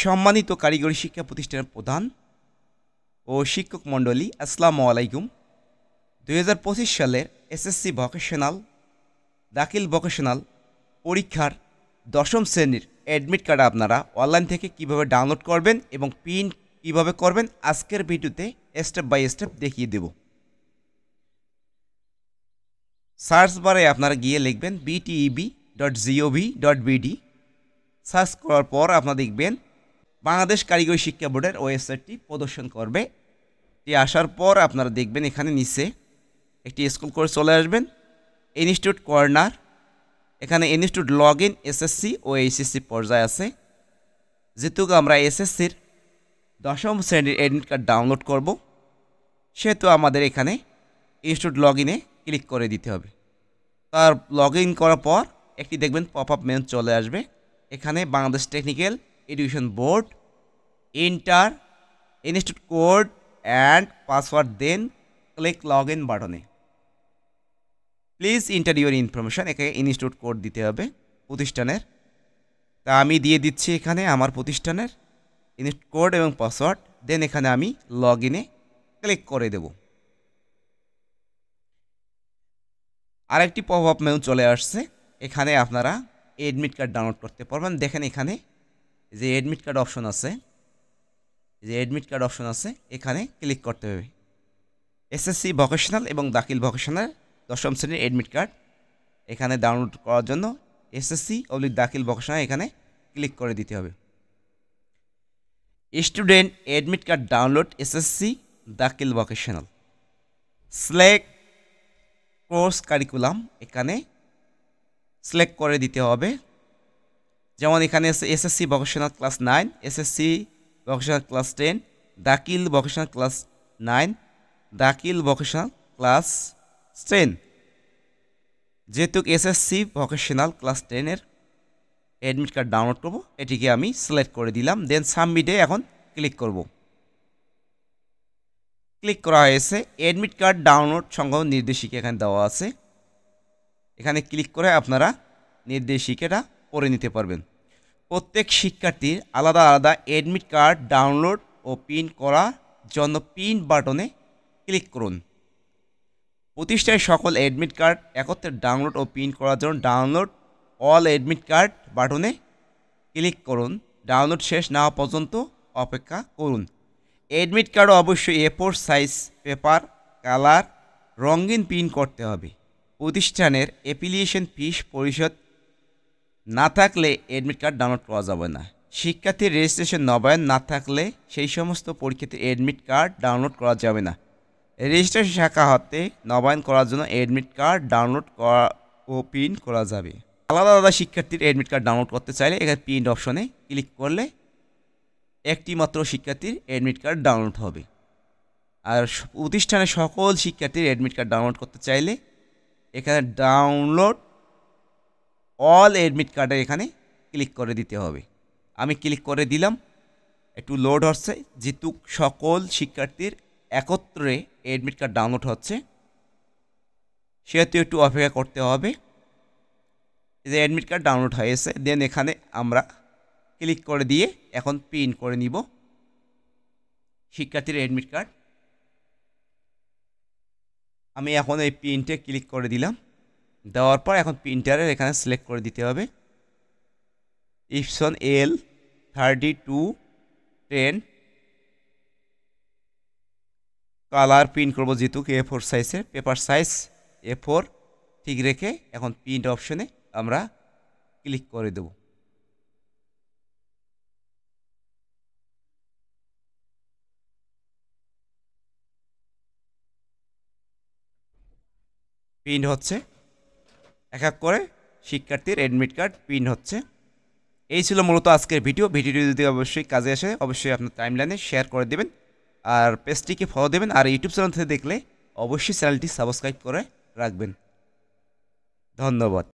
সম্মানিত কারিগরি শিক্ষা প্রতিষ্ঠানের প্রধান ও শিক্ষক মণ্ডলী, আসসালামু আলাইকুম। 2025 সালের এসএসসি ভোকেশনাল দাখিল ভোকেশনাল পরীক্ষার 10ম শ্রেণীর অ্যাডমিট কার্ড আপনারা অনলাইন থেকে কিভাবে ডাউনলোড করবেন এবং প্রিন্ট কিভাবে করবেন আজকের ভিডিওতে স্টেপ বাই স্টেপ দেখিয়ে দেব। সার্চ বারে আপনারা গিয়ে লিখবেন bteb.gov.bd। সার্চ করার পর আপনারা দেখবেন বাংলাদেশ কারিগরি শিক্ষা বোর্ডের ওয়েবসাইটটি প্রদর্শন করবে। এটি আসার পর আপনারা দেখবেন এখানে নিচে একটি স্ক্রল করে চলে আসবেন ইনস্টিটিউট কর্নার। এখানে ইনস্টিটিউট লগ ইন এসএসসি ও এইচএসসি পর্যায়ে আছে। যেহেতু আমরা এসএসসির 10ম শ্রেণীর অ্যাডমিট কার্ড ডাউনলোড করব, সেহেতু আমাদের এখানে ইনস্টিটিউট লগ ইনে ক্লিক করে দিতে হবে। তার লগ ইন করার পর একটি দেখবেন পপ আপ মেনু চলে আসবে। এখানে Bangladesh technical education board, enter institute code and password, then click log in বাটনে। Please enter your information. এখানে ইনস্টিটিউট কোড দিতে হবে প্রতিষ্ঠানের। তা আমি দিয়ে দিচ্ছি এখানে আমার প্রতিষ্ঠানের ইনস্টিটিউট কোড এবং পাসওয়ার্ড, দেন এখানে আমি লগ ইনে ক্লিক করে দেব। আরেকটি পপ আপ মেনু চলে আসছে। এখানে আপনারা অ্যাডমিট কার্ড ডাউনলোড করতে পারবেন। দেখেন এখানে যে অ্যাডমিট কার্ড অপশন আছে, এখানে ক্লিক করতে হবে। এসএসসি ভোকেশনাল এবং দাখিল ভোকেশনাল 10ম শ্রেণীর অ্যাডমিট কার্ড এখানে ডাউনলোড করার জন্য এসএসসি দাখিল ভোকেশনাল এখানে ক্লিক করে দিতে হবে। Student admit card download SSC দাখিল ভোকেশনাল, সিলেক্ট কোর্স কারিকুলাম এখানে সিলেক্ট করে দিতে হবে। যেমন এখানে আছে SSC vocational class 9, SSC vocational class 10, দাখিল ভোকেশনাল ক্লাস 9, দাখিল ভোকেশনাল ক্লাস 10। যেহেতু SSC vocational class 10 admit card download করব, এটিকে আমি সিলেক্ট করে দিলাম। দেন সাবমিটে এখন ক্লিক করব। ক্লিক করা হয়েছে। অ্যাডমিট কার্ড ডাউনলোড সংক্রান্ত নির্দেশিকা এখানে দেওয়া আছে। এখানে ক্লিক করে আপনারা নির্দেশিকাটা পড়ে নিতে পারবেন। প্রত্যেক শিক্ষার্থীর আলাদা আলাদা অ্যাডমিট কার্ড ডাউনলোড ও প্রিন্ট করার জন্য প্রিন্ট বাটনে ক্লিক করুন। প্রতিষ্ঠানের সকল অ্যাডমিট কার্ড একত্রে ডাউনলোড ও প্রিন্ট করার জন্য ডাউনলোড অল অ্যাডমিট কার্ড বাটনে ক্লিক করুন। ডাউনলোড শেষ না হওয়া পর্যন্ত অপেক্ষা করুন। অ্যাডমিট কার্ড অবশ্যই A4 সাইজ পেপার, কালার, রঙিন প্রিন্ট করতে হবে। প্রতিষ্ঠানের অ্যাপ্লিকেশন ফিস পরিশোধ না থাকলে অ্যাডমিট কার্ড ডাউনলোড করা যাবে না। শিক্ষার্থীর রেজিস্ট্রেশন নবায়ন না থাকলে সেই সমস্ত পরীক্ষার্থীর অ্যাডমিট কার্ড ডাউনলোড করা যাবে না। রেজিস্ট্রেশন শাখা হতে নবায়ন করার জন্য অ্যাডমিট কার্ড ডাউনলোড করা ও প্রিন্ট করা যাবে। আলাদা আলাদা শিক্ষার্থীর অ্যাডমিট কার্ড ডাউনলোড করতে চাইলে এখানে প্রিন্ট অপশনে ক্লিক করলে একটি মাত্র শিক্ষার্থীর অ্যাডমিট কার্ড ডাউনলোড হবে। আর প্রতিষ্ঠানের সকল শিক্ষার্থীর অ্যাডমিট কার্ড ডাউনলোড করতে চাইলে এখানে ডাউনলোড অল অ্যাডমিট কার্ডের এখানে ক্লিক করে দিতে হবে। আমি ক্লিক করে দিলাম। একটু লোড হচ্ছে, যেহেতু সকল শিক্ষার্থীর একত্রে অ্যাডমিট কার্ড ডাউনলোড হচ্ছে, সেহেতু একটু অপেক্ষা করতে হবে। যে অ্যাডমিট কার্ড ডাউনলোড হয়েছে, দেন এখানে আমরা ক্লিক করে দিয়ে এখন প্রিন্ট করে নিব শিক্ষার্থীর অ্যাডমিট কার্ড। আমি এখন এই প্রিন্টে ক্লিক করে দিলাম। দেওয়ার পর এখন প্রিন্টারের এখানে সিলেক্ট করে দিতে হবে ইপসন L3210 কালার প্রিন্ট করবো। যেহেতু A4 সাইজের পেপার সাইজ A4 ঠিক রেখে এখন প্রিন্ট অপশনে আমরা ক্লিক করে দেব। প্রিন্ট হচ্ছে, এক এক করে শিক্ষার্থীর অ্যাডমিট কার্ড প্রিন্ট হচ্ছে। এই ছিল মূলত আজকের ভিডিওটি যদি অবশ্যই কাজে আসে অবশ্যই আপনার টাইমলাইনে শেয়ার করে দেবেন আর পেজটিকে ফলো দেবেন। আর ইউটিউব চ্যানেল থেকে দেখলে অবশ্যই চ্যানেলটি সাবস্ক্রাইব করে রাখবেন। ধন্যবাদ।